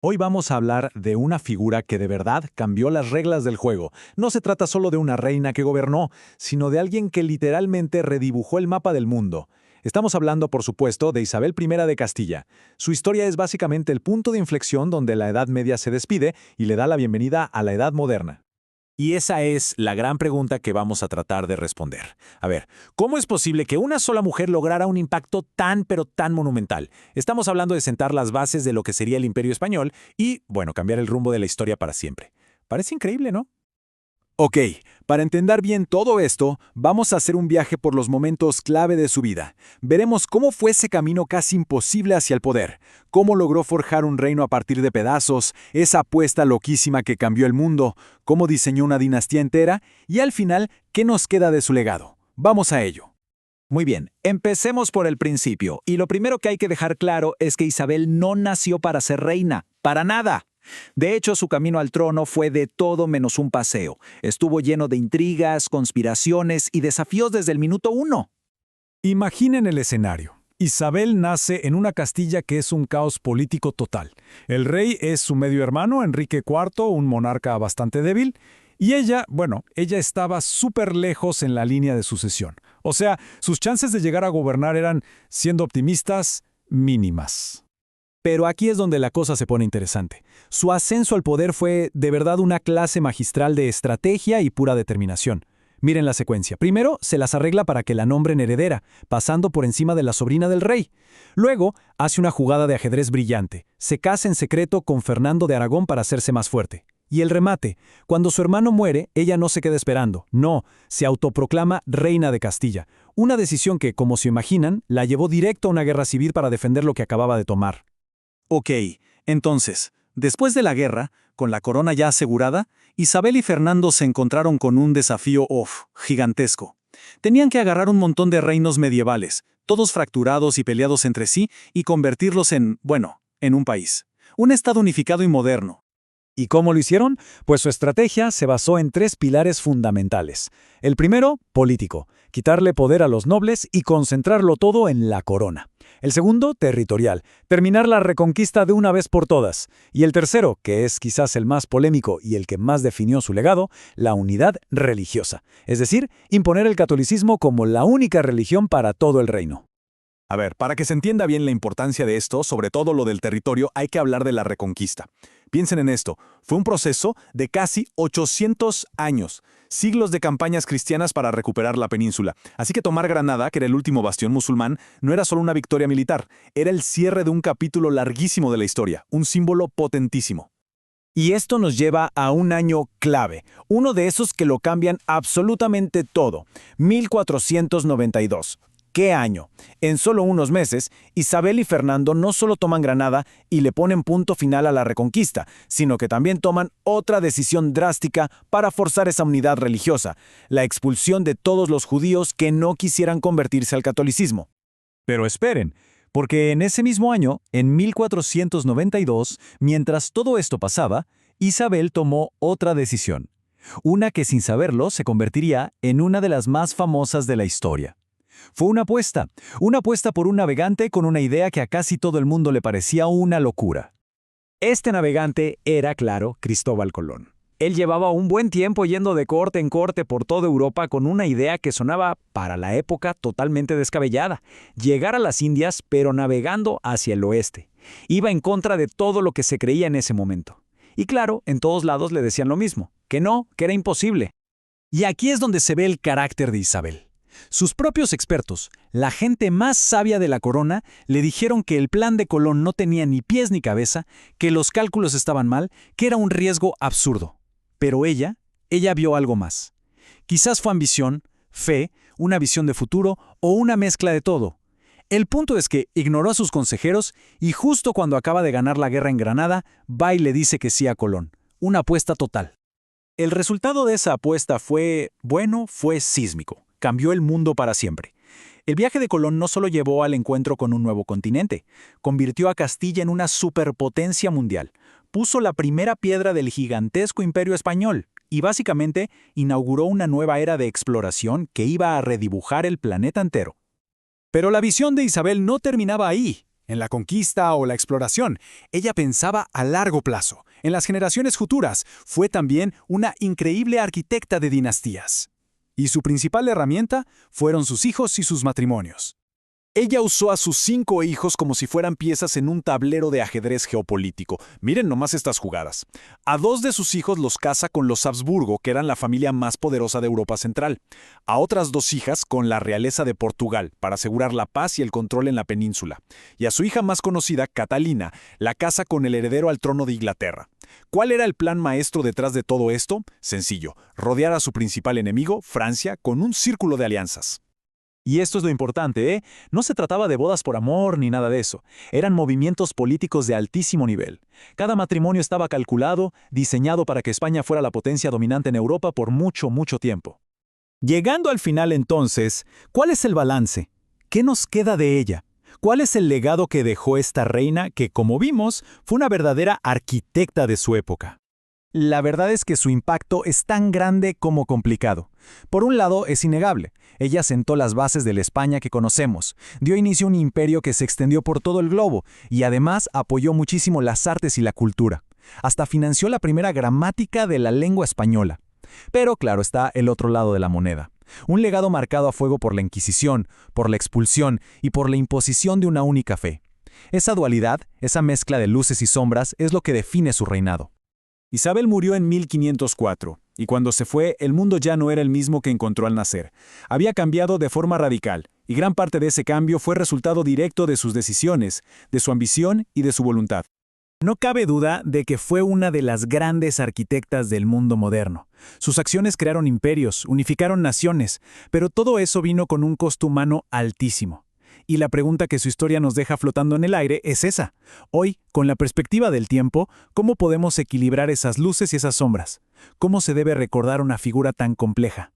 Hoy vamos a hablar de una figura que de verdad cambió las reglas del juego. No se trata solo de una reina que gobernó, sino de alguien que literalmente redibujó el mapa del mundo. Estamos hablando, por supuesto, de Isabel I de Castilla. Su historia es básicamente el punto de inflexión donde la Edad Media se despide y le da la bienvenida a la Edad Moderna. Y esa es la gran pregunta que vamos a tratar de responder. A ver, ¿cómo es posible que una sola mujer lograra un impacto tan pero tan monumental? Estamos hablando de sentar las bases de lo que sería el Imperio Español y, bueno, cambiar el rumbo de la historia para siempre. Parece increíble, ¿no? Ok, para entender bien todo esto, vamos a hacer un viaje por los momentos clave de su vida. Veremos cómo fue ese camino casi imposible hacia el poder, cómo logró forjar un reino a partir de pedazos, esa apuesta loquísima que cambió el mundo, cómo diseñó una dinastía entera y al final, ¿qué nos queda de su legado? Vamos a ello. Muy bien, empecemos por el principio. Y lo primero que hay que dejar claro es que Isabel no nació para ser reina, para nada. De hecho, su camino al trono fue de todo menos un paseo. Estuvo lleno de intrigas, conspiraciones y desafíos desde el minuto uno. Imaginen el escenario. Isabel nace en una Castilla que es un caos político total. El rey es su medio hermano, Enrique IV, un monarca bastante débil, y ella estaba súper lejos en la línea de sucesión. O sea, sus chances de llegar a gobernar eran, siendo optimistas, mínimas. Pero aquí es donde la cosa se pone interesante. Su ascenso al poder fue de verdad una clase magistral de estrategia y pura determinación. Miren la secuencia. Primero, se las arregla para que la nombren heredera, pasando por encima de la sobrina del rey. Luego, hace una jugada de ajedrez brillante. Se casa en secreto con Fernando de Aragón para hacerse más fuerte. Y el remate. Cuando su hermano muere, ella no se queda esperando. No, se autoproclama reina de Castilla. Una decisión que, como se imaginan, la llevó directo a una guerra civil para defender lo que acababa de tomar. Ok, entonces, después de la guerra, con la corona ya asegurada, Isabel y Fernando se encontraron con un desafío gigantesco. Tenían que agarrar un montón de reinos medievales, todos fracturados y peleados entre sí, y convertirlos en un país. Un estado unificado y moderno. ¿Y cómo lo hicieron? Pues su estrategia se basó en 3 pilares fundamentales. El primero, político, quitarle poder a los nobles y concentrarlo todo en la corona. El segundo, territorial, terminar la reconquista de una vez por todas. Y el tercero, que es quizás el más polémico y el que más definió su legado, la unidad religiosa. Es decir, imponer el catolicismo como la única religión para todo el reino. A ver, para que se entienda bien la importancia de esto, sobre todo lo del territorio, hay que hablar de la reconquista. Piensen en esto, fue un proceso de casi 800 años, siglos de campañas cristianas para recuperar la península. Así que tomar Granada, que era el último bastión musulmán, no era solo una victoria militar, era el cierre de un capítulo larguísimo de la historia, un símbolo potentísimo. Y esto nos lleva a un año clave, uno de esos que lo cambian absolutamente todo, 1492. ¿Qué año? En solo unos meses, Isabel y Fernando no solo toman Granada y le ponen punto final a la reconquista, sino que también toman otra decisión drástica para forzar esa unidad religiosa, la expulsión de todos los judíos que no quisieran convertirse al catolicismo. Pero esperen, porque en ese mismo año, en 1492, mientras todo esto pasaba, Isabel tomó otra decisión. Una que sin saberlo se convertiría en una de las más famosas de la historia. Fue una apuesta por un navegante con una idea que a casi todo el mundo le parecía una locura. Este navegante era, claro, Cristóbal Colón. Él llevaba un buen tiempo yendo de corte en corte por toda Europa con una idea que sonaba, para la época, totalmente descabellada. Llegar a las Indias, pero navegando hacia el oeste. Iba en contra de todo lo que se creía en ese momento. Y claro, en todos lados le decían lo mismo, que no, que era imposible. Y aquí es donde se ve el carácter de Isabel. Sus propios expertos, la gente más sabia de la corona, le dijeron que el plan de Colón no tenía ni pies ni cabeza, que los cálculos estaban mal, que era un riesgo absurdo. Pero ella vio algo más. Quizás fue ambición, fe, una visión de futuro o una mezcla de todo. El punto es que ignoró a sus consejeros y justo cuando acaba de ganar la guerra en Granada, va y le dice que sí a Colón. Una apuesta total. El resultado de esa apuesta fue sísmico. Cambió el mundo para siempre. El viaje de Colón no solo llevó al encuentro con un nuevo continente, convirtió a Castilla en una superpotencia mundial, puso la primera piedra del gigantesco imperio español y básicamente inauguró una nueva era de exploración que iba a redibujar el planeta entero. Pero la visión de Isabel no terminaba ahí. en la conquista o la exploración. Ella pensaba a largo plazo, en las generaciones futuras. Fue también una increíble arquitecta de dinastías. Y su principal herramienta fueron sus hijos y sus matrimonios. Ella usó a sus 5 hijos como si fueran piezas en un tablero de ajedrez geopolítico. Miren nomás estas jugadas. A 2 de sus hijos los casa con los Habsburgo, que eran la familia más poderosa de Europa Central. A otras 2 hijas con la realeza de Portugal, para asegurar la paz y el control en la península. Y a su hija más conocida, Catalina, la casa con el heredero al trono de Inglaterra. ¿Cuál era el plan maestro detrás de todo esto? Sencillo, rodear a su principal enemigo, Francia, con un círculo de alianzas. Y esto es lo importante, ¿eh? No se trataba de bodas por amor ni nada de eso. Eran movimientos políticos de altísimo nivel. Cada matrimonio estaba calculado, diseñado para que España fuera la potencia dominante en Europa por mucho, mucho tiempo. Llegando al final entonces, ¿cuál es el balance? ¿Qué nos queda de ella? ¿Cuál es el legado que dejó esta reina que, como vimos, fue una verdadera arquitecta de su época? La verdad es que su impacto es tan grande como complicado. Por un lado, es innegable. Ella sentó las bases de la España que conocemos, dio inicio a un imperio que se extendió por todo el globo y además apoyó muchísimo las artes y la cultura. Hasta financió la primera gramática de la lengua española. Pero claro está el otro lado de la moneda. Un legado marcado a fuego por la Inquisición, por la expulsión y por la imposición de una única fe. Esa dualidad, esa mezcla de luces y sombras, es lo que define su reinado. Isabel murió en 1504, y cuando se fue, el mundo ya no era el mismo que encontró al nacer. Había cambiado de forma radical, y gran parte de ese cambio fue resultado directo de sus decisiones, de su ambición y de su voluntad. No cabe duda de que fue una de las grandes arquitectas del mundo moderno. Sus acciones crearon imperios, unificaron naciones, pero todo eso vino con un costo humano altísimo. Y la pregunta que su historia nos deja flotando en el aire es esa. Hoy, con la perspectiva del tiempo, ¿cómo podemos equilibrar esas luces y esas sombras? ¿Cómo se debe recordar una figura tan compleja?